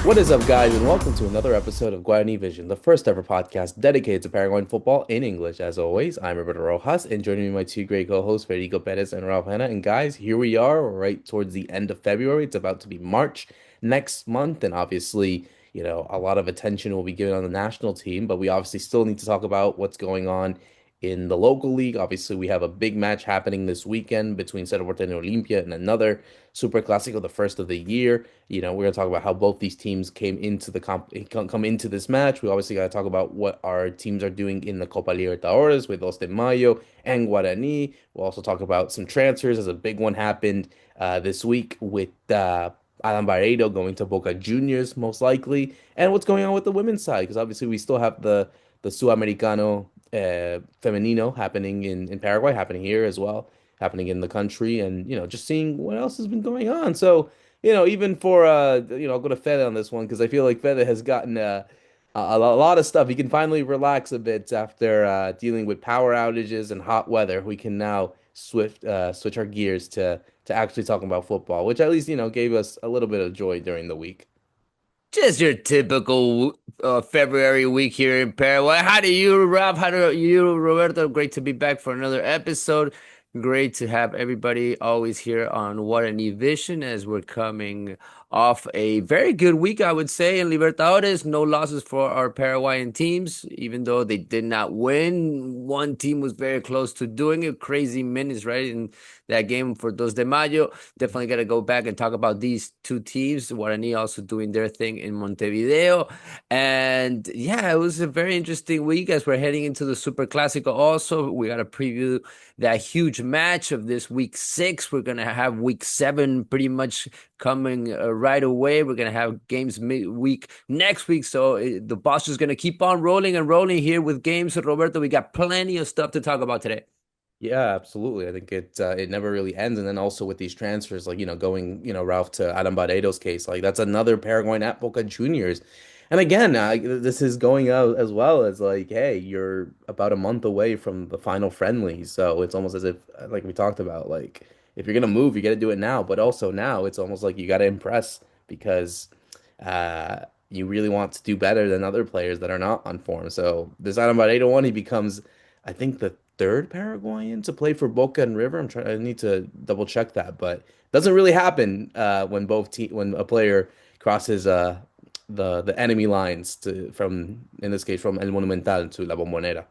What is up, guys, and welcome to another episode of Guarani Vision, the first ever podcast dedicated to Paraguayan football in English. As always, I'm Roberto Rojas, and joining me my two great co-hosts, Fede Perez and Ralph Hannah. And guys, here we are, right towards the end of February. It's about to be March next month, and obviously, a lot of attention will be given on the national team, but we obviously still need to talk about what's going on in the local league. Obviously, we have a big match happening this weekend between Cerro Porteño and Olimpia and another Superclasico, the first of the year. We're gonna talk about how both these teams came into the come into this match. We obviously got to talk about what our teams are doing in the Copa Libertadores with Los de Mayo and Guarani. We'll also talk about some transfers, as a big one happened this week with Adam Bareiro going to Boca Juniors, most likely, and what's going on with the women's side, because obviously we still have the Sudamericano Femenino happening in Paraguay, happening here as well, happening in the country, and just seeing what else has been going on. So, even for I'll go to Fede on this one because I feel like Fede has gotten a lot of stuff. He can finally relax a bit after dealing with power outages and hot weather. We can now switch our gears to actually talking about football, which at least gave us a little bit of joy during the week. Just your typical February week here in Paraguay. How do you, Rob? How do you, Roberto? Great to be back for another episode. Great to have everybody always here on Guarani Vision as we're coming off a very good week, I would say, in Libertadores. No losses for our Paraguayan teams, even though they did not win. One team was very close to doing it. Crazy minutes, right, in that game for Dos de Mayo. Definitely got to go back and talk about these two teams. Guarani also doing their thing in Montevideo. And yeah, it was a very interesting week as we're heading into the Superclasico. Also, we got to preview that huge match of this week 6. We're going to have week 7 pretty much coming right away. We're going to have games midweek next week. So the boss is going to keep on rolling and rolling here with games. Roberto, we got plenty of stuff to talk about today. Yeah, absolutely. I think it never really ends. And then also with these transfers, like, going, Ralph, to Adam Bareiro's case, like that's another Paraguayan at Boca Juniors. And again, this is going out as well as like, hey, you're about a month away from the final friendly. So it's almost as if, like we talked about, like if you're gonna move, you got to do it now. But also now it's almost like you got to impress because you really want to do better than other players that are not on form. So this Adam Bareiro one, he becomes, I think, the third Paraguayan to play for Boca and River. I need to double check that, but it doesn't really happen when a player crosses the enemy lines from, in this case, from El Monumental to La Bombonera.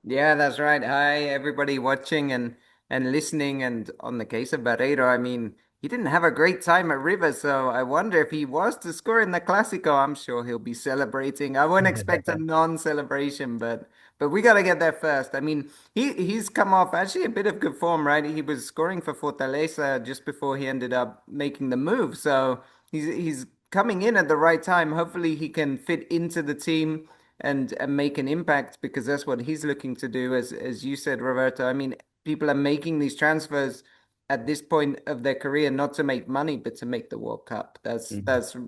Yeah, that's right. Hi, everybody watching and listening. And on the case of Barreiro, I mean, he didn't have a great time at River, so I wonder if he was to score in the Clásico, I'm sure he'll be celebrating. I wouldn't expect a non-celebration, but we got to get there first. I mean, he's come off actually a bit of good form, right? He was scoring for Fortaleza just before he ended up making the move, so he's coming in at the right time. Hopefully, he can fit into the team and make an impact because that's what he's looking to do. As you said, Roberto. I mean, people are making these transfers at this point of their career not to make money, but to make the World Cup. That's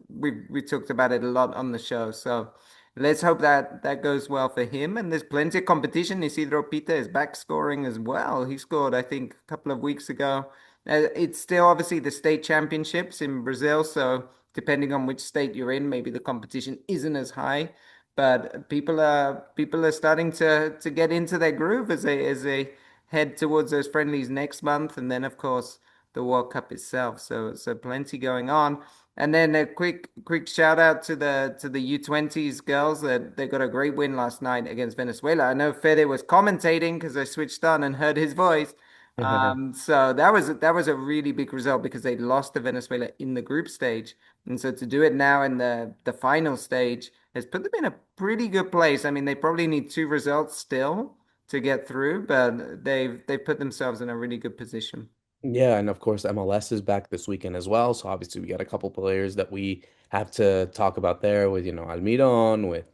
we talked about it a lot on the show. So let's hope that that goes well for him. And there's plenty of competition. Isidro Pita is back scoring as well. He scored, I think, a couple of weeks ago. It's still obviously the state championships in Brazil, so depending on which state you're in, maybe the competition isn't as high. But people are starting to get into their groove as they head towards those friendlies next month, and then of course the World Cup itself. So plenty going on. And then a quick shout out to the U20s girls that they got a great win last night against Venezuela. I know Fede was commentating because I switched on and heard his voice. So that was a really big result because they lost to Venezuela in the group stage. And so to do it now in the final stage has put them in a pretty good place. I mean, they probably need two results still to get through, but they've put themselves in a really good position. Yeah, and of course MLS is back this weekend as well. So obviously we got a couple players that we have to talk about there with, Almiron, with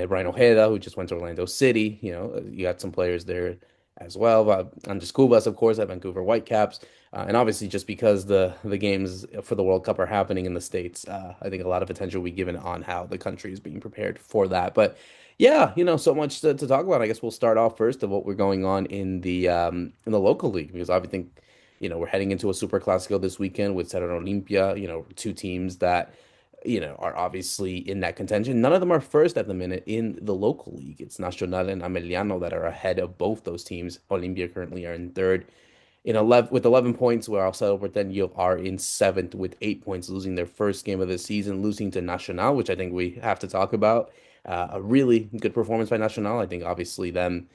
Brian Ojeda, who just went to Orlando City. You got some players there as well. Andres Cubas, of course, at Vancouver Whitecaps. And obviously, just because the games for the World Cup are happening in the States, I think a lot of attention will be given on how the country is being prepared for that. But yeah, so much to talk about. I guess we'll start off first of what we're going on in the local league because I think we're heading into a Super Classico this weekend with Cerro Olimpia. Two teams that are obviously in that contention. None of them are first at the minute in the local league. It's Nacional and Ameliano that are ahead of both those teams. Olimpia currently are in third in 11 with 11 points, where Cerro Porteño are in seventh with 8 points, losing their first game of the season, losing to Nacional, which I think we have to talk about. A really good performance by Nacional. I think obviously them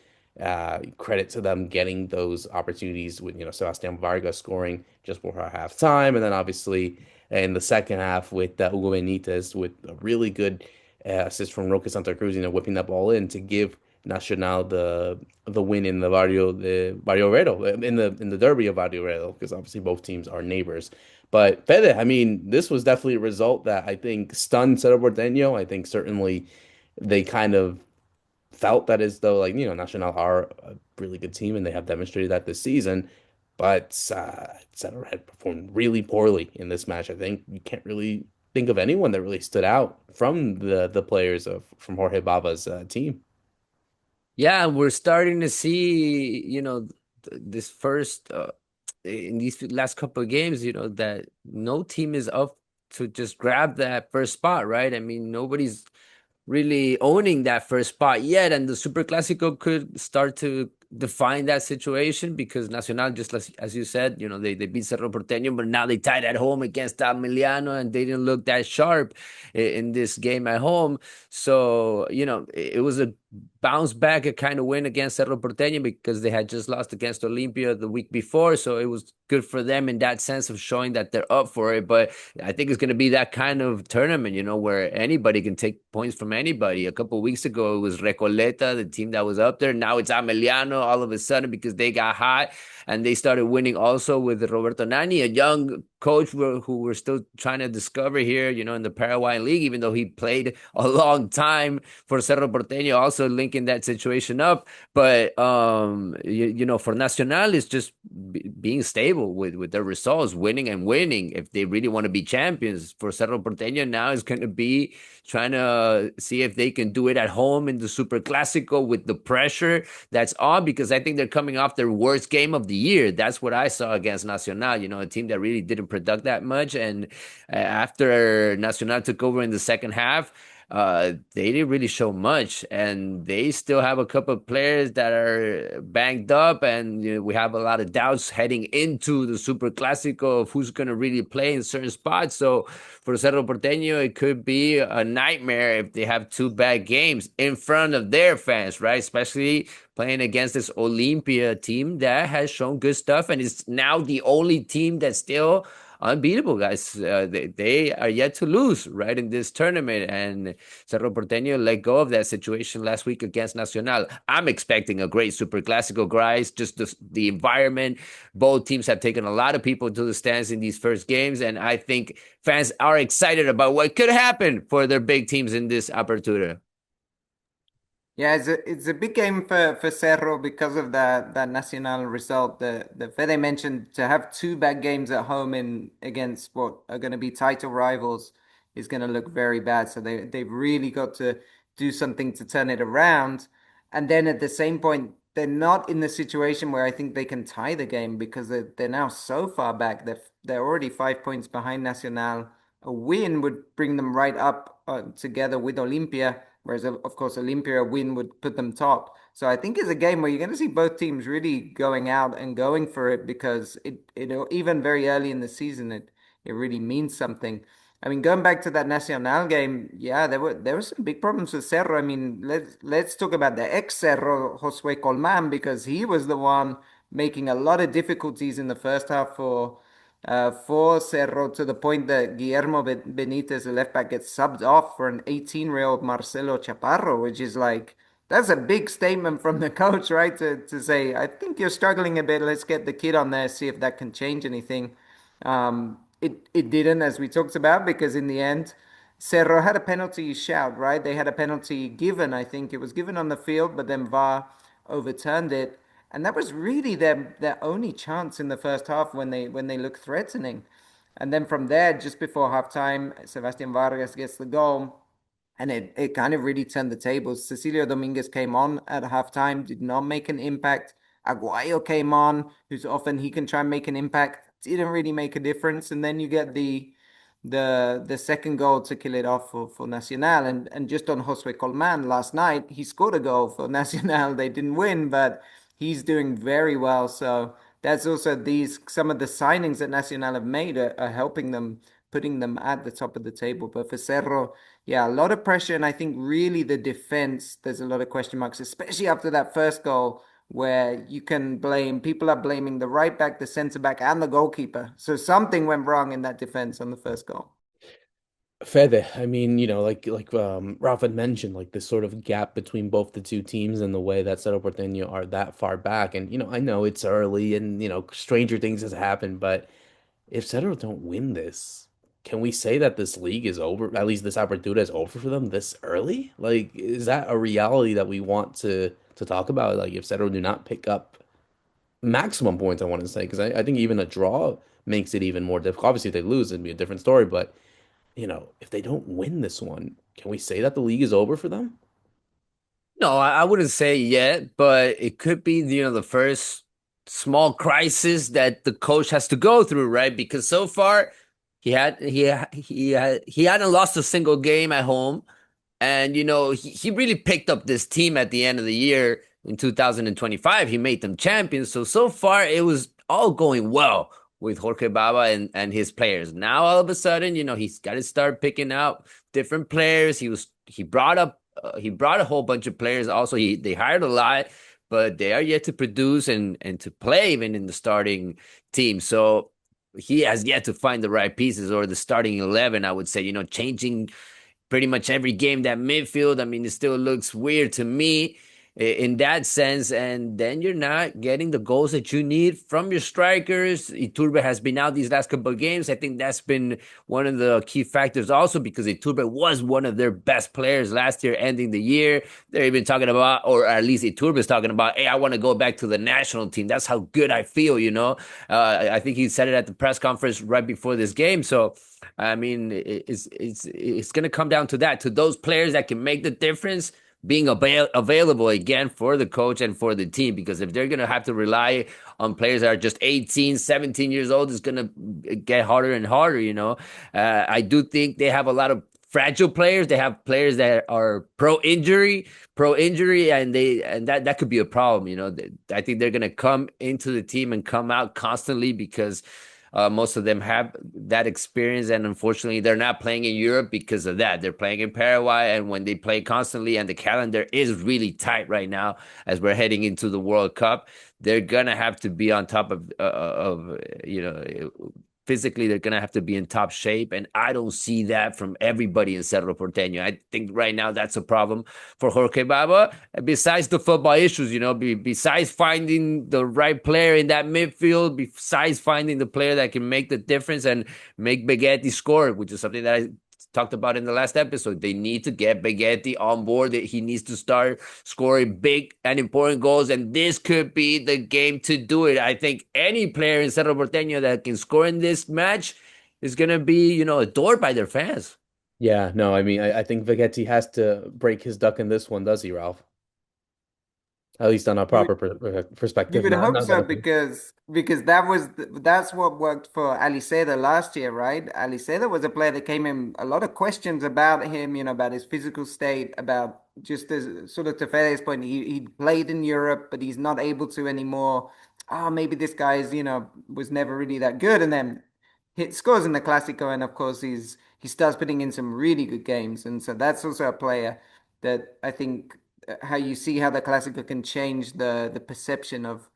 credit to them getting those opportunities with Sebastian Vargas scoring just before halftime, and then obviously in the second half with Hugo Benitez with a really good assist from Roque Santa Cruz, whipping that ball in to give Nacional the win in the Barrio Obrero, in the derby of Barrio Obrero, because obviously both teams are neighbors. But Fede, I mean, this was definitely a result that I think stunned Cerro Porteño. I think certainly they kind of felt that as though, like, Nacional are a really good team and they have demonstrated that this season. But Cerro had performed really poorly in this match. I think you can't really think of anyone that really stood out from the players from Jorge Baba's team. Yeah, we're starting to see, this first in these last couple of games, that no team is up to just grab that first spot, right? I mean, nobody's really owning that first spot yet, and the Superclasico could start to define that situation because Nacional, just as you said, they beat Cerro Porteño, but now they tied at home against Emiliano, and they didn't look that sharp in this game at home. So, it was a bounce back, a kind of win against Cerro Porteño because they had just lost against Olimpia the week before. So it was good for them in that sense of showing that they're up for it. But I think it's going to be that kind of tournament, where anybody can take points from anybody. A couple of weeks ago, it was Recoleta, the team that was up there. Now it's Ameliano all of a sudden because they got hot and they started winning also with Roberto Nani, a young coach who we're still trying to discover here, in the Paraguayan league, even though he played a long time for Cerro Porteño, also linking that situation up. But for Nacional, it's just being stable with their results, winning and winning. If they really want to be champions, for Cerro Porteño now is going to be trying to see if they can do it at home in the Superclásico with the pressure that's on, because I think they're coming off their worst game of the year. That's what I saw against Nacional, a team that really didn't produce that much. And after Nacional took over in the second half, they didn't really show much, and they still have a couple of players that are banged up, and we have a lot of doubts heading into the Super Clásico of who's going to really play in certain spots. So for Cerro Porteño, it could be a nightmare if they have two bad games in front of their fans, right? Especially playing against this Olimpia team that has shown good stuff and is now the only team that's still unbeatable, guys. They are yet to lose, right, in this tournament. And Cerro Porteño let go of that situation last week against Nacional. I'm expecting a great Super Clásico, guys. Just the environment. Both teams have taken a lot of people to the stands in these first games, and I think fans are excited about what could happen for their big teams in this Apertura. Yeah, it's a big game for Cerro because of that Nacional result. The Fede mentioned to have two bad games at home in against what are going to be title rivals is going to look very bad. So they've really got to do something to turn it around. And then at the same point, they're not in the situation where I think they can tie the game because they're now so far back. They're already 5 points behind Nacional. A win would bring them right up together with Olimpia. Whereas, of course, Olympia win would put them top. So I think it's a game where you're going to see both teams really going out and going for it because it even very early in the season, it really means something. I mean, going back to that Nacional game, yeah, there were some big problems with Cerro. I mean, let's talk about the ex Cerro, Josue Colman, because he was the one making a lot of difficulties in the first half for Cerro to the point that Guillermo Benitez, the left back, gets subbed off for an 18-year-old Marcelo Chaparro, which is like, that's a big statement from the coach, right? To say, I think you're struggling a bit. Let's get the kid on there, see if that can change anything. It didn't, as we talked about, because in the end, Cerro had a penalty shout, right? They had a penalty given, I think it was given on the field, but then VAR overturned it. And that was really their only chance in the first half when they looked threatening. And then from there, just before halftime, Sebastian Vargas gets the goal. And it kind of really turned the tables. Cecilio Dominguez came on at halftime, did not make an impact. Aguayo came on, who's often he can try and make an impact, didn't really make a difference. And then you get the second goal to kill it off for Nacional. And just on Josue Colman last night, he scored a goal for Nacional. They didn't win, but he's doing very well. So that's also these some of the signings that Nacional have made are helping them, putting them at the top of the table. But for Cerro, yeah, a lot of pressure. And I think really the defense, there's a lot of question marks, especially after that first goal where you can blame, people are blaming the right back, the center back, and the goalkeeper. So something went wrong in that defense on the first goal. Fede, I mean, Ralph had mentioned, like this sort of gap between both the two teams and the way that Cerro Porteño are that far back. And I know it's early and stranger things has happened, but if Cerro don't win this, can we say that this league is over? At least this Apertura is over for them this early? Like, is that a reality that we want to talk about? Like, if Cerro do not pick up maximum points, I want to say, because I think even a draw makes it even more difficult. Obviously, if they lose, it'd be a different story. But if they don't win this one, can we say that the league is over for them? No, I wouldn't say yet, but it could be, the first small crisis that the coach has to go through, right? Because so far he hadn't lost a single game at home. And he really picked up this team at the end of the year in 2025. He made them champions. So far it was all going well with Jorge Baba and his players. Now all of a sudden, he's got to start picking out different players. He brought a whole bunch of players. Also, they hired a lot, but they are yet to produce and to play even in the starting team. So he has yet to find the right pieces or the starting 11, I would say, changing pretty much every game that midfield. I mean, it still looks weird to me in that sense. And then you're not getting the goals that you need from your strikers. Iturbe has been out these last couple of games. I think that's been one of the key factors also because Iturbe was one of their best players last year, ending the year. They're even talking about, or at least Iturbe is talking about, hey, I want to go back to the national team. That's how good I feel. I think he said it at the press conference right before this game. So, I mean, it's going to come down to that, to those players that can make the difference being available again for the coach and for the team. Because if they're going to have to rely on players that are just 18, 17 years old, it's going to get harder and harder. I do think they have a lot of fragile players. They have players that are pro injury, and that could be a problem. I think they're going to come into the team and come out constantly because most of them have that experience, and unfortunately, they're not playing in Europe because of that. They're playing in Paraguay, and when they play constantly, and the calendar is really tight right now as we're heading into the World Cup, they're gonna have to be on top of physically. They're gonna have to be in top shape, and I don't see that from everybody in Cerro Porteño. I think right now that's a problem for Jorge Baba. Besides the football issues, besides finding the right player in that midfield, besides finding the player that can make the difference and make Begetti score, which is something that I talked about in the last episode. They need to get Begetti on board. That he needs to start scoring big and important goals, and this could be the game to do it. I think any player in Cerro Porteño that can score in this match is gonna be, adored by their fans. Yeah, no, I mean, I think Vigetti has to break his duck in this one, does he, Ralph? At least on a proper You perspective, would not hope not so that. because that's what worked for Aliseda last year, right? Aliseda was a player that came in a lot of questions about him, about his physical state, about just as sort of to Fede's point, he played in Europe, but he's not able to anymore. Oh, maybe this guy's, was never really that good, and then hit scores in the Clásico, and of course he starts putting in some really good games, and so that's also a player that I think how you see how the Clásico can change the perception of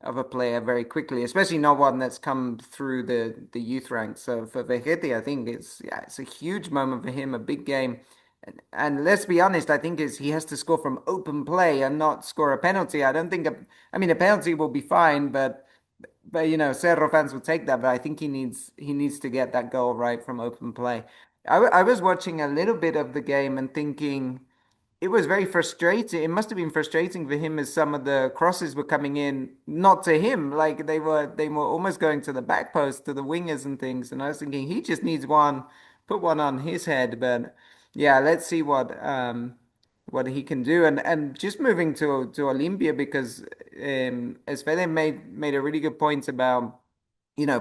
a player very quickly, especially not one that's come through the youth ranks. So for Vegete, I think it's a huge moment for him, a big game. And let's be honest, I think is he has to score from open play and not score a penalty. I don't think I mean a penalty will be fine, but Cerro fans will take that. But I think he needs to get that goal right from open play. I was watching a little bit of the game and thinking it was very frustrating. It must have been frustrating for him as some of the crosses were coming in, not to him, like they were almost going to the back post, to the wingers and things. And I was thinking he just needs one, put one on his head. But yeah, let's see what he can do. And just moving to Olimpia because as Fede made a really good point about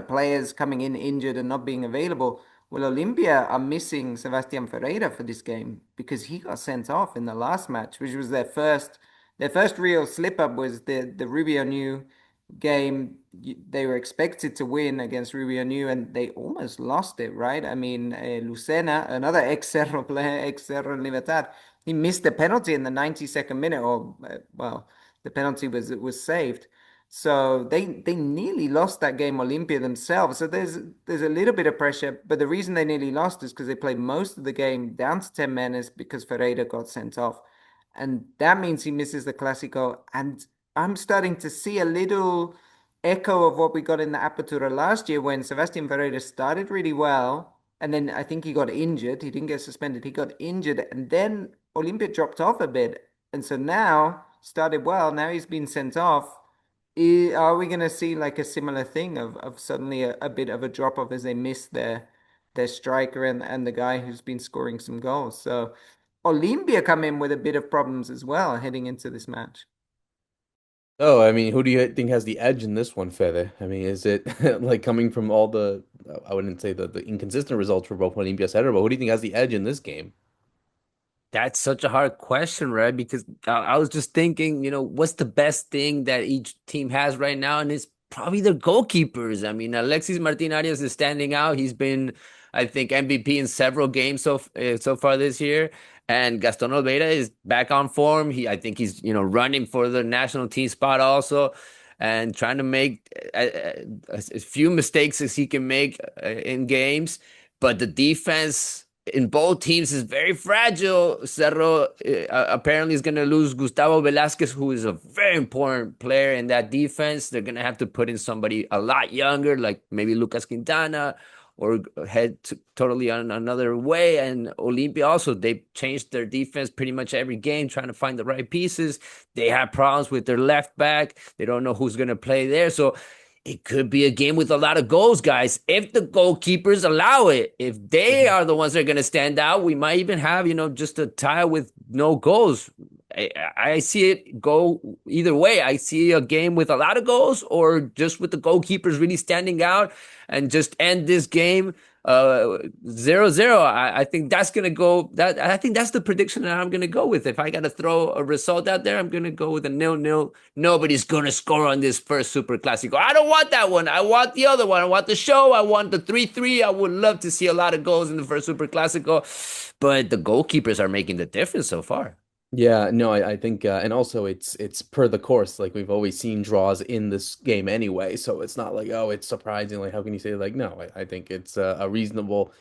players coming in injured and not being available. Well, Olympia are missing Sebastian Ferreira for this game because he got sent off in the last match, which was their first real slip up was the Rubio New game. They were expected to win against Rubio New and they almost lost it, right? I mean, Lucena, another ex-Cerro player, ex-Cerro Libertad, he missed the penalty in the 92nd minute, or well, the penalty was saved. So they nearly lost that game Olympia themselves. So there's a little bit of pressure, but the reason they nearly lost is because they played most of the game down to 10 men is because Ferreira got sent off. And that means he misses the Clásico. And I'm starting to see a little echo of what we got in the Apertura last year when Sebastian Ferreira started really well. And then I think he got injured. He didn't get suspended. He got injured. And then Olympia dropped off a bit. And so now started well. Now he's been sent off. Are we going to see like a similar thing of suddenly a bit of a drop off as they miss their striker and the guy who's been scoring some goals? So Olimpia come in with a bit of problems as well heading into this match. Oh, I mean, who do you think has the edge in this one, Fede? I mean, is it like coming from all the, I wouldn't say the inconsistent results for both Olimpia and Cerro, but who do you think has the edge in this game? That's such a hard question, right? Because I was just thinking, what's the best thing that each team has right now? And it's probably their goalkeepers. I mean, Alexis Martin Arias is standing out. He's been, I think, MVP in several games so far this year. And Gaston Olveira is back on form. I think he's, running for the national team spot also, and trying to make as few mistakes as he can make in games. But the defense in both teams is very fragile. Cerro apparently is going to lose Gustavo Velasquez, who is a very important player in that defense. They're going to have to put in somebody a lot younger, like maybe Lucas Quintana, or head totally on another way. And Olimpia also, they've changed their defense pretty much every game, trying to find the right pieces. They have problems with their left back. They don't know who's going to play there. So it could be a game with a lot of goals, guys. If the goalkeepers allow it, if they are the ones that are going to stand out, we might even have, just a tie with no goals. I see it go either way. I see a game with a lot of goals or just with the goalkeepers really standing out and just end this game 0-0. I think that's gonna go. I think that's the prediction that I'm gonna go with. If I gotta throw a result out there, I'm gonna go with a 0-0. Nobody's gonna score on this first Super Classico. I don't want that one. I want the other one. I want the show. I want the 3-3. I would love to see a lot of goals in the first Super Classico, but the goalkeepers are making the difference so far. Yeah, no, I think, and also it's per the course. Like we've always seen draws in this game anyway, so it's not like, oh, it's surprising. Like how can you say like no? I think it's a reasonable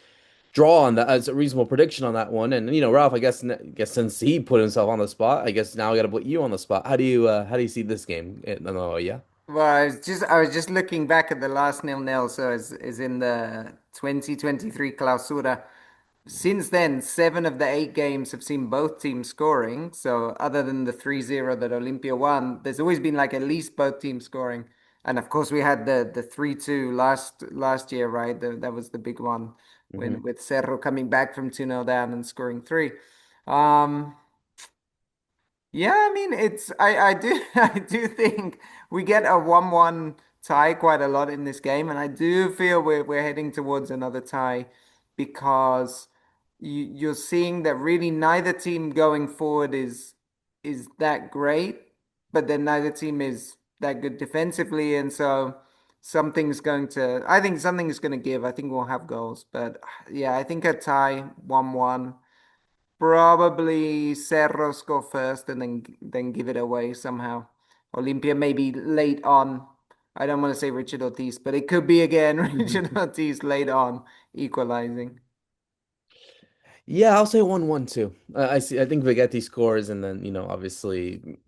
draw on that. It's a reasonable prediction on that one. And Ralph, I guess since he put himself on the spot, I guess now I got to put you on the spot. How do you see this game? No, yeah. Well, I was just looking back at the last nil-nil, so is in the 2023 Clausura. Since then, seven of the eight games have seen both teams scoring. So other than the 3-0 that Olympia won, there's always been like at least both teams scoring. And of course, we had the 3-2 last year, right? That was the big one Hmm. when with Cerro coming back from 2-0 down and scoring three. Um, yeah, I mean I do I do think we get a 1-1 tie quite a lot in this game, and I do feel we're heading towards another tie because you're seeing that really neither team going forward is that great, but then neither team is that good defensively, and so something's going to I think something's going to give. I think we'll have goals, but yeah, I think a tie 1-1. Probably Cerros go first and then give it away somehow. Olympia maybe late on. I don't want to say Richard Ortiz, but it could be again Richard Ortiz late on equalizing. Yeah, I'll say 1-1 too. I see. I think Vegetti scores, and then obviously,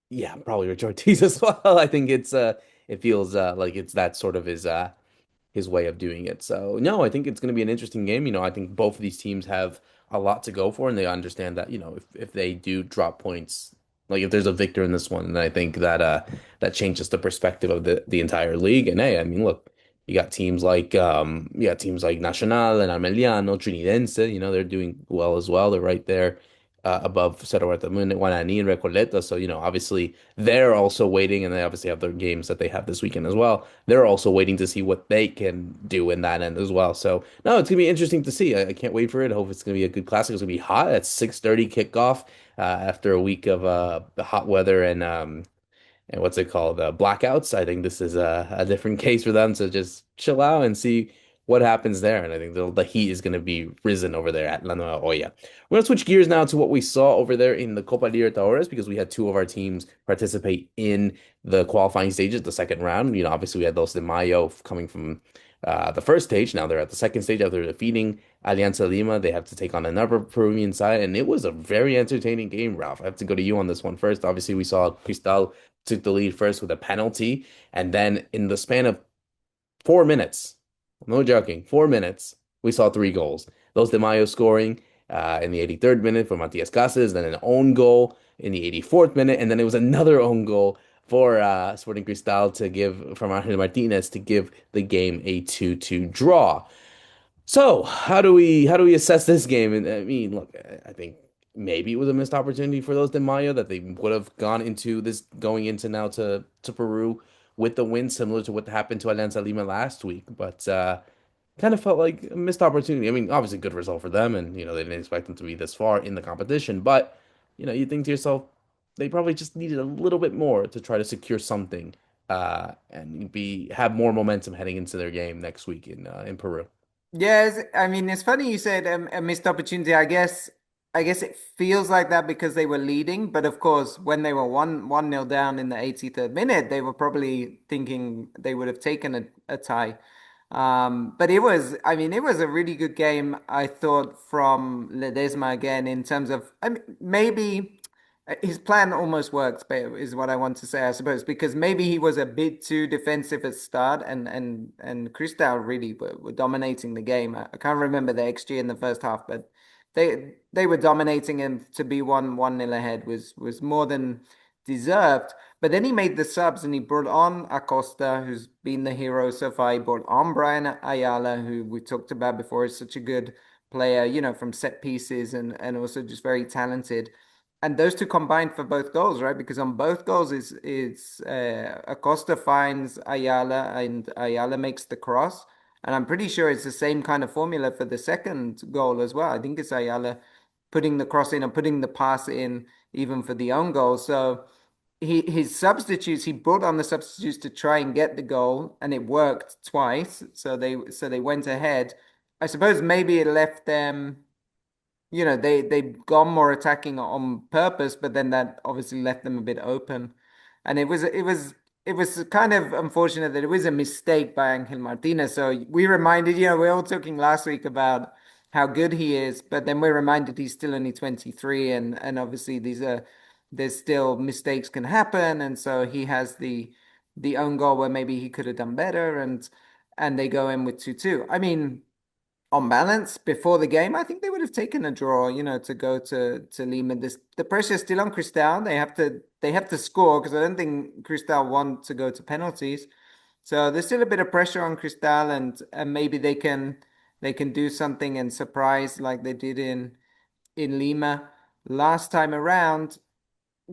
yeah, probably Rich Ortiz as well. I think it feels like it's that sort of his way of doing it. So no, I think it's going to be an interesting game. I think both of these teams have a lot to go for, and they understand that if they do drop points, like if there's a victor in this one, then I think that changes the perspective of the entire league. And hey, I mean, look, you got teams like Nacional and Armeliano, Trinidense. They're doing well as well. They're right there. above Cerro Porteño, Guarani, and Recoleta. So, obviously they're also waiting, and they obviously have their games that they have this weekend as well. They're also waiting to see what they can do in that end as well. So, no, it's gonna be interesting to see. I can't wait for it. I hope it's gonna be a good classic. It's gonna be hot at 6:30 kickoff after a week of the hot weather and what's it called? Blackouts. I think this is a different case for them to just chill out and see what happens there. And I think the heat is going to be risen over there at La Nueva Olla. We're going to switch gears now to what we saw over there in the Copa Libertadores because we had two of our teams participate in the qualifying stages, the second round. Obviously we had Los de Mayo coming from the first stage. Now they're at the second stage after defeating Alianza Lima. They have to take on another Peruvian side, and it was a very entertaining game, Ralph. I have to go to you on this one first. Obviously, we saw Cristal took the lead first with a penalty, and then in the span of 4 minutes, no joking, 4 minutes, we saw three goals. Los de Mayo scoring in the 83rd minute for Matias Casas, then an own goal in the 84th minute, and then it was another own goal for Sporting Cristal to give from Angel Martinez to give the game a 2-2 draw. So how do we assess this game? And I mean, look, I think maybe it was a missed opportunity for those de Mayo that they would have gone into this going into now to Peru with the win, similar to what happened to Alianza Lima last week. But kind of felt like a missed opportunity. I mean, obviously good result for them, and they didn't expect them to be this far in the competition. But you think to yourself, they probably just needed a little bit more to try to secure something, and be have more momentum heading into their game next week in Peru. Yes, I mean it's funny you said a missed opportunity. I guess it feels like that because they were leading, but of course when they were one nil down in the 83rd minute, they were probably thinking they would have taken a tie. But I mean, it was a really good game, I thought, from Ledesma again in terms of, I mean, maybe his plan almost works, but is what I want to say, I suppose, because maybe he was a bit too defensive at start, and Cristal really were dominating the game. I can't remember the XG in the first half, but they were dominating, and to be one nil ahead was more than deserved. But then he made the subs and he brought on Acosta, who's been the hero so far. He brought on Brian Ayala, who we talked about before, is such a good player, from set pieces and also just very talented. And those two combined for both goals, right? Because on both goals is Acosta finds Ayala and Ayala makes the cross. And I'm pretty sure it's the same kind of formula for the second goal as well. I think it's Ayala putting the cross in and putting the pass in even for the own goal. So his substitutes, he brought on the substitutes to try and get the goal, and it worked twice. So they went ahead. I suppose maybe it left them, they've gone more attacking on purpose, but then that obviously left them a bit open. And it was kind of unfortunate that it was a mistake by Angel Martinez. So we reminded, we were all talking last week about how good he is, but then we're reminded he's still only 23, and obviously there's still mistakes can happen, and so he has the own goal where maybe he could have done better, and they go in with 2-2. I mean, on balance, before the game, I think they would have taken a draw, to go to Lima. The pressure is still on Cristal. They have to score because I don't think Cristal want to go to penalties. So there's still a bit of pressure on Cristal, and maybe they can do something and surprise like they did in Lima last time around,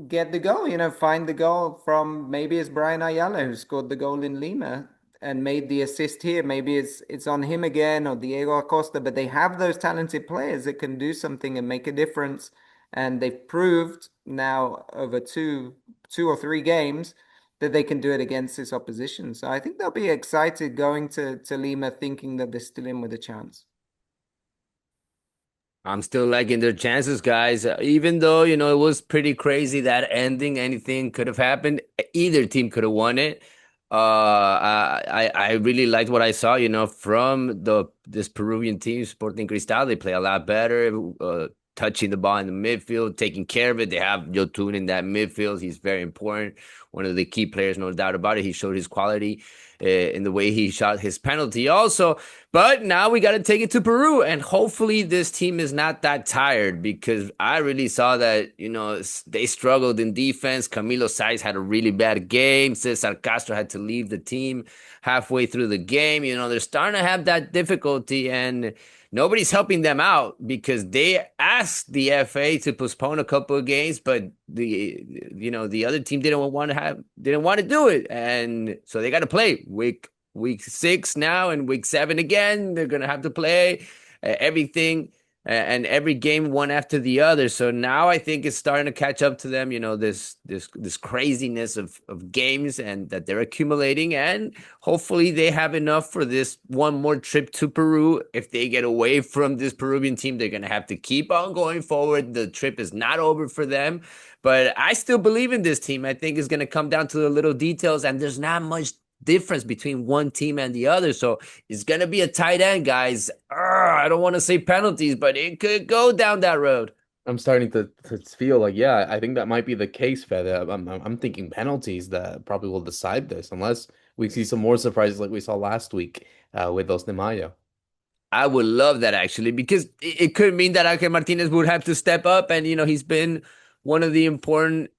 get the goal, find the goal from, maybe it's Brian Ayala who scored the goal in Lima and made the assist here. Maybe it's on him again or Diego Acosta, but they have those talented players that can do something and make a difference. And they've proved now over two or three games that they can do it against this opposition. So I think they'll be excited going to Lima thinking that they're still in with a chance. I'm still liking their chances, guys. Even though, it was pretty crazy that ending, anything could have happened. Either team could have won it. I really liked what I saw, from this Peruvian team, Sporting Cristal. They play a lot better, touching the ball in the midfield, taking care of it. They have Yotun in that midfield. He's very important. One of the key players, no doubt about it. He showed his quality in the way he shot his penalty also. But now we got to take it to Peru, and hopefully this team is not that tired, because I really saw that, they struggled in defense. Camilo Saiz had a really bad game. Cesar Castro had to leave the team halfway through the game. They're starting to have that difficulty, and nobody's helping them out because they asked the FA to postpone a couple of games, but the other team didn't want to do it, and so they got to play week 6 now and week 7 again. They're gonna have to play everything and every game one after the other. So now I think it's starting to catch up to them. This craziness of games and that they're accumulating, and hopefully they have enough for this one more trip to Peru. If they get away from this Peruvian team, they're gonna have to keep on going forward. The trip is not over for them, but I still believe in this team. I think it's gonna come down to the little details, and there's not much difference between one team and the other. So it's going to be a tight end, guys. I don't want to say penalties, but it could go down that road. I'm starting to feel like, yeah, I think that might be the case, Fede. I'm thinking penalties that probably will decide this, unless we see some more surprises like we saw last week with Los de Mayo. I would love that actually, because it could mean that Angel Martinez would have to step up, and he's been one of the important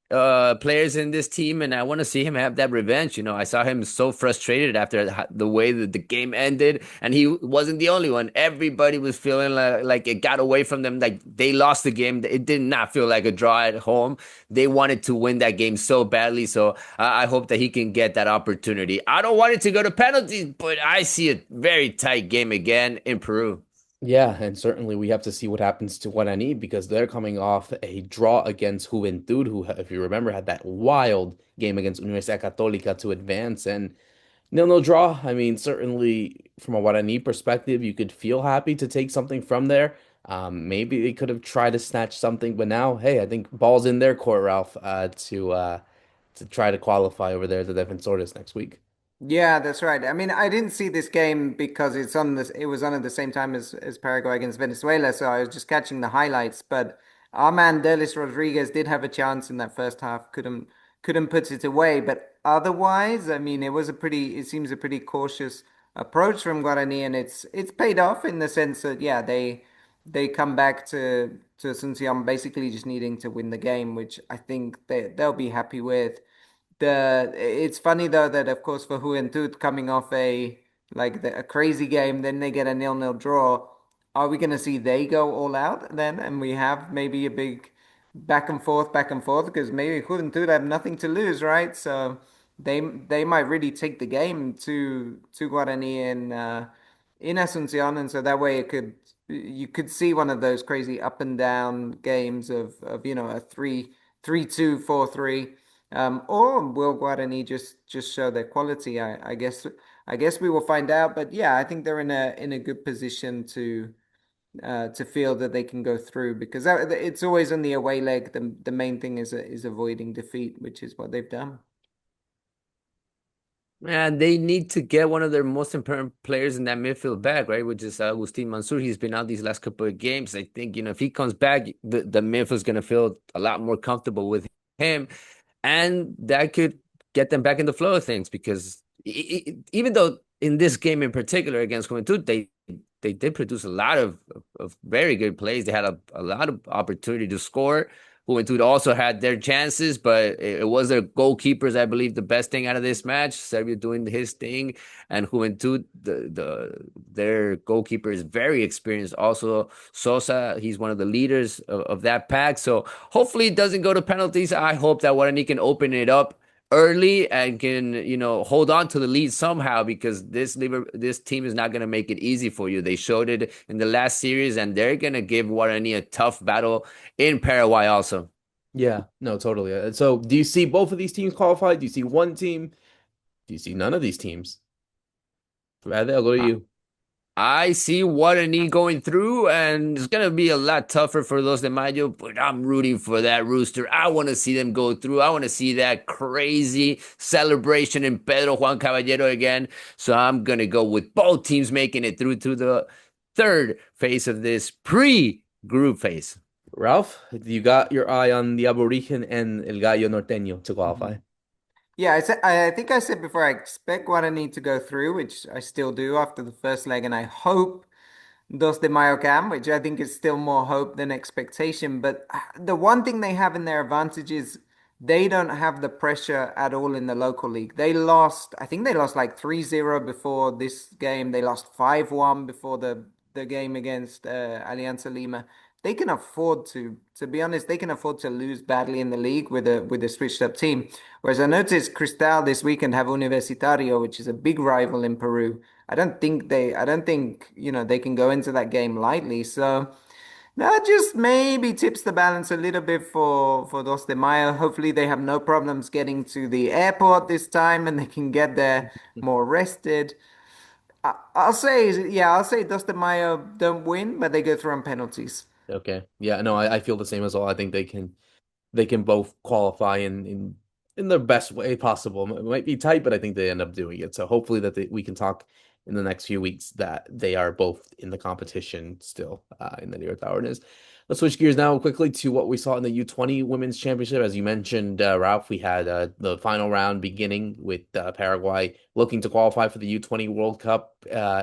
players in this team, and I want to see him have that revenge. I saw him so frustrated after the way that the game ended, and he wasn't the only one. Everybody was feeling like it got away from them, like they lost the game. It did not feel like a draw at home. They wanted to win that game so badly, so I hope that he can get that opportunity. I don't want it to go to penalties, but I see a very tight game again in Peru. Yeah, and certainly we have to see what happens to Guarani because they're coming off a draw against Juventud, who, if you remember, had that wild game against Universidad Católica to advance. And nil-nil draw. I mean, certainly from a Guarani perspective, you could feel happy to take something from there. Maybe they could have tried to snatch something, but now, hey, I think ball's in their court, Ralph, to try to qualify over there at the Defensores next week. Yeah, that's right. I mean, I didn't see this game because it was on at the same time as Paraguay against Venezuela, so I was just catching the highlights. But our man Derlis Rodriguez did have a chance in that first half, couldn't put it away. But otherwise, I mean, it seems a pretty cautious approach from Guarani, and it's paid off in the sense that yeah, they come back to Asuncion basically just needing to win the game, which I think they'll be happy with. It's funny though that of course for Juventud coming off a crazy game, then they get a 0-0 draw. Are we going to see they go all out then, and we have maybe a big back and forth because maybe Juventud have nothing to lose, right? So they might really take the game to Guarani in Asuncion, and so that way you could see one of those crazy up and down games of a 3-2, 4-3. Or will Guarani just show their quality? I guess we will find out. But yeah, I think they're in a good position to feel that they can go through because it's always on the away leg. The main thing is avoiding defeat, which is what they've done. And they need to get one of their most important players in that midfield back, right? Which is Agustin Mansur. He's been out these last couple of games. I think, if he comes back, the midfield's going to feel a lot more comfortable with him. And that could get them back in the flow of things because even though in this game in particular against Juventud, they did produce a lot of very good plays. They had a lot of opportunity to score. Juventud also had their chances, but it was their goalkeepers, I believe, the best thing out of this match. Serbia doing his thing, and Juventud, their goalkeeper is very experienced. Also, Sosa, he's one of the leaders of that pack. So hopefully it doesn't go to penalties. I hope that Guarani can open it up early and can hold on to the lead somehow because this team is not going to make it easy for you. They showed it in the last series, and they're going to give Guarani a tough battle in Paraguay also. Yeah, no, totally. So, do you see both of these teams qualify? Do you see one team? Do you see none of these teams? Fede, I'll go to you. I see Guarani going through, and it's going to be a lot tougher for Los de Mayo, but I'm rooting for that rooster. I want to see them go through. I want to see that crazy celebration in Pedro Juan Caballero again. So I'm going to go with both teams making it through to the third phase of this pre-group phase. Ralph, you got your eye on the Aborigen and El Gallo Norteño to qualify. Yeah, I think I said before I expect Guarani to go through, which I still do after the first leg, and I hope Dos de Mayo can, which I think is still more hope than expectation. But the one thing they have in their advantage is they don't have the pressure at all in the local league. I think they lost like 3-0 before this game. They lost 5-1 before the game against Alianza Lima. They can afford to be honest, they can afford to lose badly in the league with a switched up team. Whereas I noticed Cristal this weekend have Universitario, which is a big rival in Peru. I don't think, they can go into that game lightly. So that just maybe tips the balance a little bit for Dos de Mayo. Hopefully they have no problems getting to the airport this time and they can get there more rested. I'll say Dos de Mayo don't win, but they go through on penalties. Okay. Yeah, no, I feel the same as well. I think they can both qualify in the best way possible. It might be tight, but I think they end up doing it. So hopefully we can talk in the next few weeks that they are both in the competition still in the Libertadores. Let's switch gears now quickly to what we saw in the U20 Women's Championship. As you mentioned, Ralph, we had the final round beginning with Paraguay looking to qualify for the U20 World Cup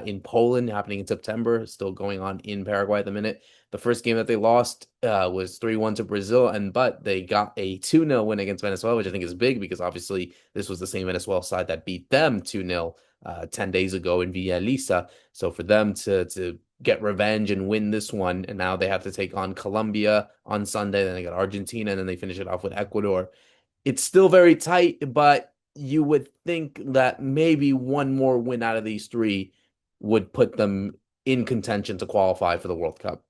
in Poland happening in September, still going on in Paraguay at the minute. The first game that they lost was 3-1 to Brazil, but they got a 2-0 win against Venezuela, which I think is big because obviously this was the same Venezuela side that beat them 2-0 10 days ago in Villa Elisa. So for them to get revenge and win this one, and now they have to take on Colombia on Sunday, then they got Argentina, and then they finish it off with Ecuador. It's still very tight, but you would think that maybe one more win out of these three would put them in contention to qualify for the World Cup.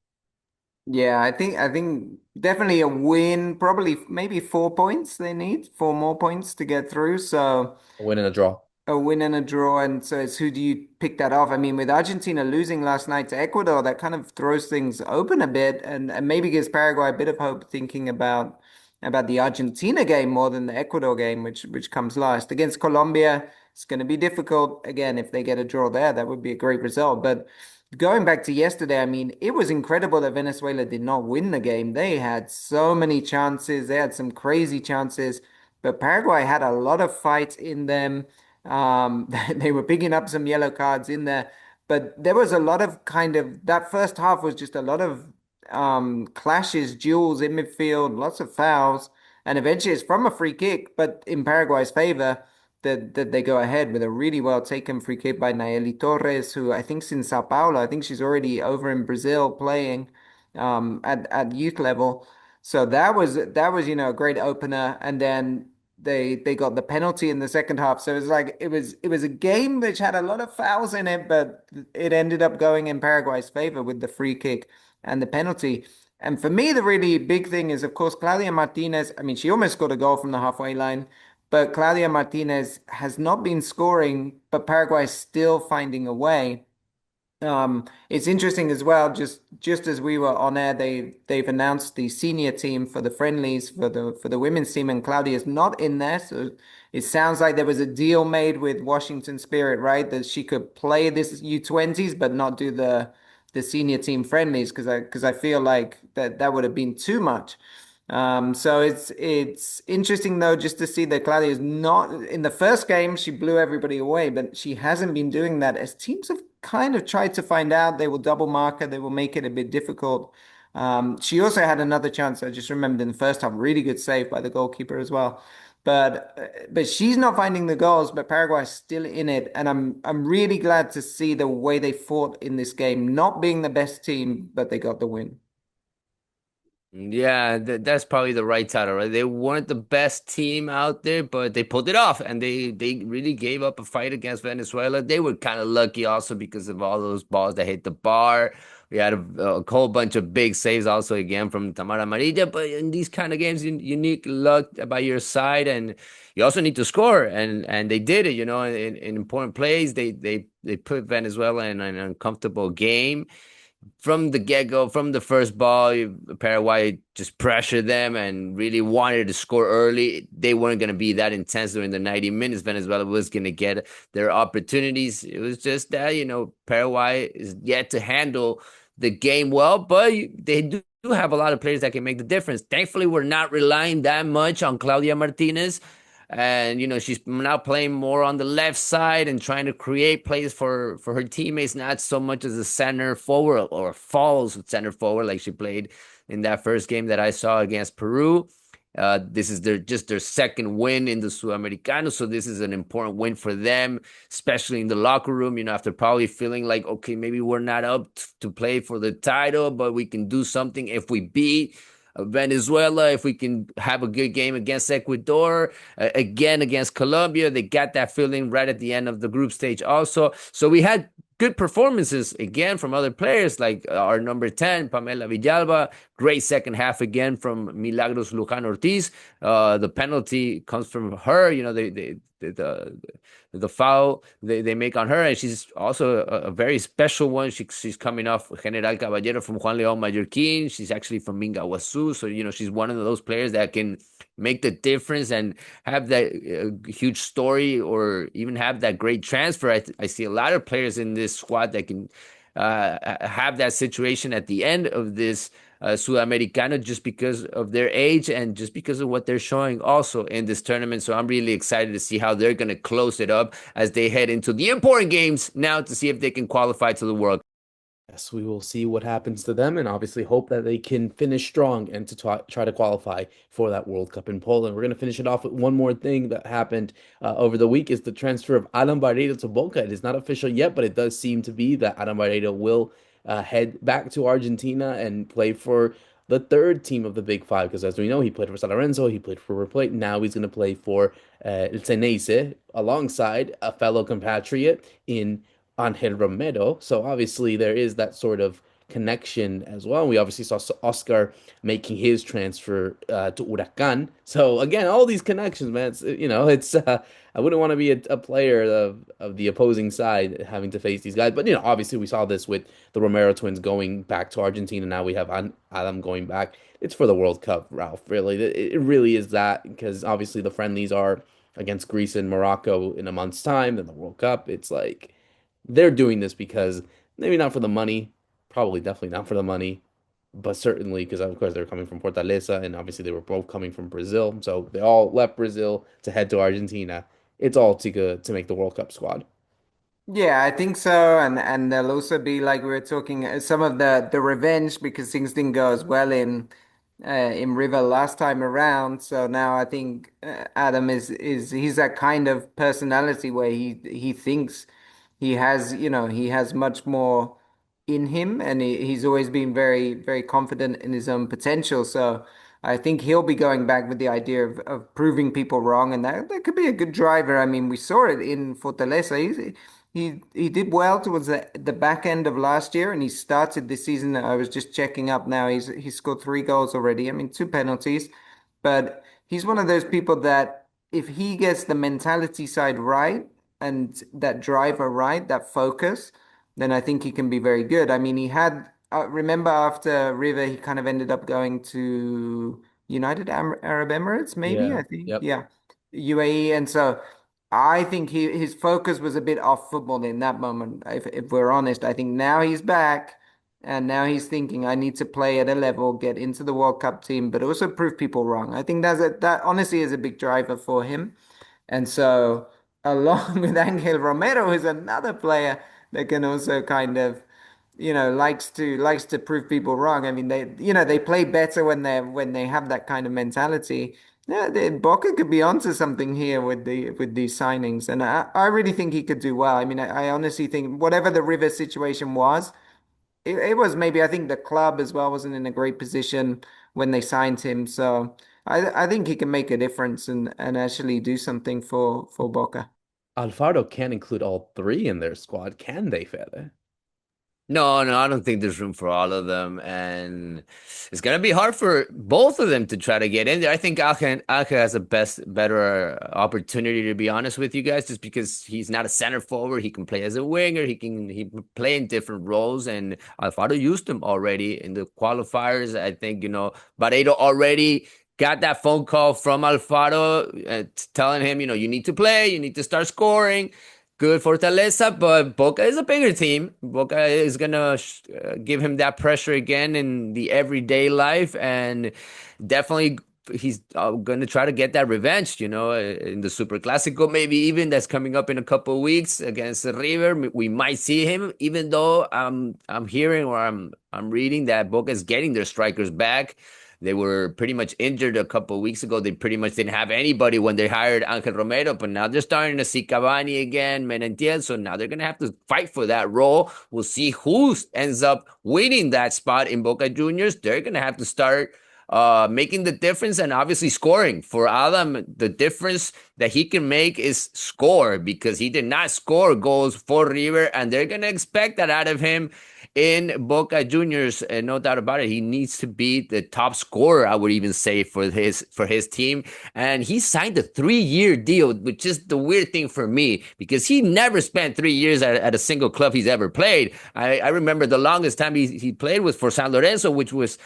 Yeah, I think definitely a win, probably maybe 4 points they need, four more points to get through. So A win and a draw. a win and a draw, and so it's who do you pick that off? I mean, with Argentina losing last night to Ecuador, that kind of throws things open a bit, and maybe gives Paraguay a bit of hope, thinking about the Argentina game more than the Ecuador game, which comes last. Against Colombia, it's going to be difficult. Again, if they get a draw there, that would be a great result. But going back to yesterday, I mean, it was incredible that Venezuela did not win the game. They had so many chances. They had some crazy chances, but Paraguay had a lot of fight in them. They were picking up some yellow cards in there, but there was a lot of kind of that first half was just a lot of clashes, duels in midfield, lots of fouls, and eventually it's from a free kick, but in Paraguay's favor that they go ahead with a really well taken free kick by Nayeli Torres, who I think's in Sao Paulo. I think she's already over in Brazil playing at youth level. So that was a great opener, and then they got the penalty in the second half. So it was like it was a game which had a lot of fouls in it, but it ended up going in Paraguay's favor with the free kick and the penalty. And for me, the really big thing is, of course, Claudia Martinez. I mean, she almost scored a goal from the halfway line, but Claudia Martinez has not been scoring, but Paraguay is still finding a way. It's interesting as well. Just as we were on air, they've announced the senior team for the friendlies for the women's team, and Claudia's not in there. So it sounds like there was a deal made with Washington Spirit, right? That she could play this U20s, but not do the senior team friendlies because I feel like that would have been too much. So it's interesting though just to see that Claudia is not in the first game. She blew everybody away, but she hasn't been doing that as teams have kind of tried to find out. They will double mark her. They will make it a bit difficult. She also had another chance. I just remembered in the first half, really good save by the goalkeeper as well. But she's not finding the goals. But Paraguay is still in it, and I'm really glad to see the way they fought in this game, not being the best team, but they got the win. Yeah, that's probably the right title, right? They weren't the best team out there, but they pulled it off, and they really gave up a fight against Venezuela. They were kind of lucky also because of all those balls that hit the bar. We had a whole bunch of big saves also again from Tamara Amarilla, but in these kind of games, you need luck by your side, and you also need to score, and they did it, in important plays. They put Venezuela in an uncomfortable game from the get-go, from the first ball. Paraguay just pressured them and really wanted to score early. They weren't going to be that intense during the 90 minutes. Venezuela was going to get their opportunities. It was just that, Paraguay is yet to handle the game well, but they do have a lot of players that can make the difference. Thankfully, we're not relying that much on Claudia Martinez. And she's now playing more on the left side and trying to create plays for her teammates, not so much as a center forward or false center forward like she played in that first game that I saw against Peru. This is their second win in the Sudamericano, so this is an important win for them, especially in the locker room. After probably feeling like, okay, maybe we're not up to play for the title, but we can do something if we beat Venezuela, if we can have a good game against Ecuador, again against Colombia. They got that feeling right at the end of the group stage also. So we had good performances again from other players, like our number 10, Pamela Villalba. Great second half again from Milagros Luján Ortiz. The penalty comes from her. The foul they make on her, and she's also a very special one. She's coming off General Caballero from Juan León Mallorquín. She's actually from Mingaguazú, so she's one of those players that can make the difference and have that huge story, or even have that great transfer. I see a lot of players in this squad that can have that situation at the end of this Sudamericano, just because of their age and just because of what they're showing also in this tournament. So I'm really excited to see how they're going to close it up as they head into the important games now to see if they can qualify to the World Cup. Yes, we will see what happens to them and obviously hope that they can finish strong and to try to qualify for that World Cup in Poland. We're going to finish it off with one more thing that happened over the week is the transfer of Adam Bareiro to Boca. It is not official yet, but it does seem to be that Adam Bareiro will head back to Argentina and play for the third team of the Big Five, because as we know, he played for San Lorenzo, he played for River Plate. Now he's going to play for El Ceneice alongside a fellow compatriot in Angel Romero. So obviously there is that sort of connection as well. We obviously saw Oscar making his transfer to Huracan. So again, all these connections, man. It's I wouldn't want to be a player of the opposing side having to face these guys. But obviously we saw this with the Romero twins going back to Argentina. Now we have Adam going back. It's for the World Cup, Ralph. Really, it really is that, because obviously the friendlies are against Greece and Morocco in a month's time. Then the World Cup, it's like they're doing this because maybe not for the money, probably definitely not for the money, but certainly because of course they're coming from Fortaleza and obviously they were both coming from Brazil. So they all left Brazil to head to Argentina. It's all to make the World Cup squad. Yeah, I think so, and there'll also be, like we were talking, some of the revenge because things didn't go as well in River last time around. So now I think Adam is he's that kind of personality where he thinks he has much more in him, and he's always been very very confident in his own potential. So I think he'll be going back with the idea of proving people wrong, and that could be a good driver. I mean, we saw it in Fortaleza. He did well towards the back end of last year, and he started this season. I was just checking up now. He's scored 3 goals already. I mean, 2 penalties, but he's one of those people that if he gets the mentality side right and that driver right, that focus, then I think he can be very good. I mean, he had remember after River, he kind of ended up going to United Arab Emirates, maybe, Yeah. I think. Yep. Yeah. UAE. And so I think his focus was a bit off football in that moment. If we're honest, I think now he's back and now he's thinking I need to play at a level, get into the World Cup team, but also prove people wrong. I think that honestly is a big driver for him. And so along with Angel Romero, who's another player that can also kind of likes to prove people wrong. I mean, they play better when they have that kind of mentality. Yeah, Boca could be onto something here with these signings, and I really think he could do well. I mean, I honestly think whatever the River situation was, it was maybe I think the club as well wasn't in a great position when they signed him. So I think he can make a difference and actually do something for Boca. Alfaro can't include all three in their squad, can they, Fede? No, no, I don't think there's room for all of them, and it's gonna be hard for both of them to try to get in there. I think Aje has a better opportunity, to be honest with you guys, just because he's not a center forward. He can play as a winger. He play in different roles, and Alfaro used him already in the qualifiers. I think Barreiro already got that phone call from Alfaro telling him, you need to play, you need to start scoring. Good Fortaleza, but Boca is a bigger team. Boca is gonna give him that pressure again in the everyday life, and definitely he's gonna try to get that revenge. In the Superclasico, maybe even that's coming up in a couple of weeks against River. We might see him, even though I'm hearing or I'm reading that Boca is getting their strikers back. They were pretty much injured a couple of weeks ago. They pretty much didn't have anybody when they hired Angel Romero, but now they're starting to see Cavani again, Menentiel. So now they're going to have to fight for that role. We'll see who ends up winning that spot in Boca Juniors. They're going to have to start making the difference and obviously scoring. For Adam, the difference that he can make is score because he did not score goals for River, and they're going to expect that out of him in Boca Juniors, and no doubt about it. He needs to be the top scorer, I would even say, for his team. And he signed a 3-year deal, which is the weird thing for me because he never spent 3 years at a single club he's ever played. I remember the longest time he played was for San Lorenzo, which was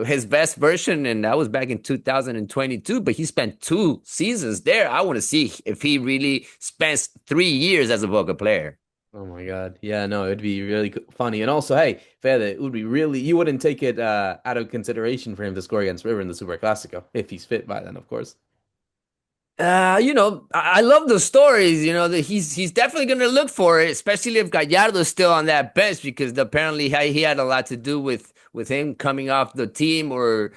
his best version, and that was back in 2022. But he spent 2 seasons there. I want to see if he really spends 3 years as a Boca player. Oh my God. Yeah, no, it'd be really funny. And also, hey, Fede, it would be really, you wouldn't take it out of consideration for him to score against River in the Superclasico if he's fit by then, of course. I love the stories, that he's definitely going to look for it, especially if Gallardo's still on that bench because apparently he had a lot to do with him coming off the team or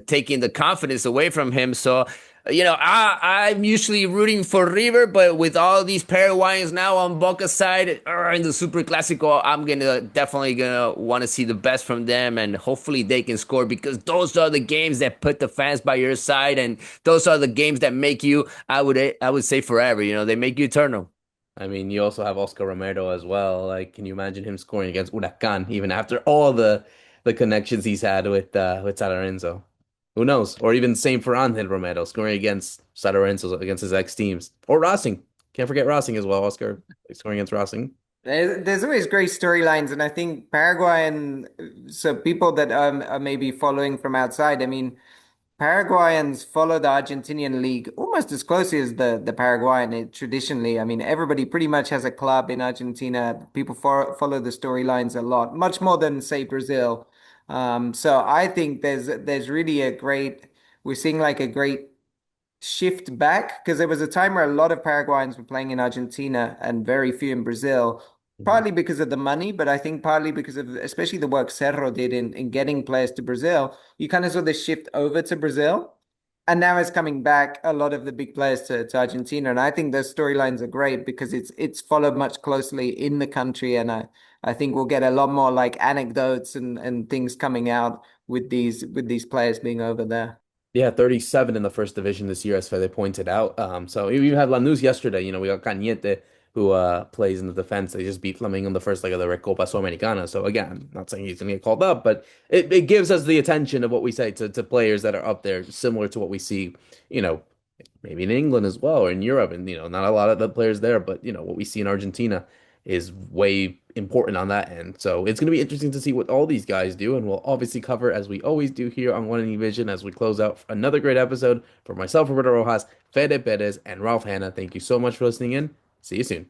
taking the confidence away from him. So, I'm usually rooting for River, but with all these Paraguayans now on Boca's side in the Super Clásico, I'm definitely gonna want to see the best from them, and hopefully they can score because those are the games that put the fans by your side, and those are the games that make you, I would say, forever. They make you eternal. I mean, you also have Oscar Romero as well. Like, can you imagine him scoring against Huracan even after all the connections he's had with San Lorenzo? Who knows? Or even same for Angel Romero scoring against San Lorenzo against his ex teams or Racing. Can't forget Racing as well. Oscar scoring against Racing. There's always great storylines, and I think Paraguayan, so people that are maybe following from outside, I mean, Paraguayans follow the Argentinian league almost as closely as the Paraguayan traditionally. I mean, everybody pretty much has a club in Argentina. People follow the storylines a lot, much more than say Brazil. So I think there's really we're seeing like a great shift back because there was a time where a lot of Paraguayans were playing in Argentina and very few in Brazil, Mhm. partly because of the money, but I think partly because of especially the work Cerro did in getting players to Brazil. You kind of saw the shift over to Brazil. And now it's coming back a lot of the big players to Argentina. And I think those storylines are great because it's followed much closely in the country. And I think we'll get a lot more like anecdotes and things coming out with these players being over there. Yeah, 37 in the first division this year, as Fede pointed out. So we had Lanús yesterday. We got Cañete, who plays in the defense. They just beat Flamengo in the first leg of the Recopa Sudamericana. So again, I'm not saying he's going to get called up, but it gives us the attention of what we say to players that are up there, similar to what we see, you know, maybe in England as well or in Europe. And, not a lot of the players there, but, what we see in Argentina is way important on that end. So it's going to be interesting to see what all these guys do. And we'll obviously cover, as we always do here on Guarani Vision, as we close out another great episode for myself, Roberto Rojas, Fede Perez, and Ralph Hannah. Thank you so much for listening in. See you soon.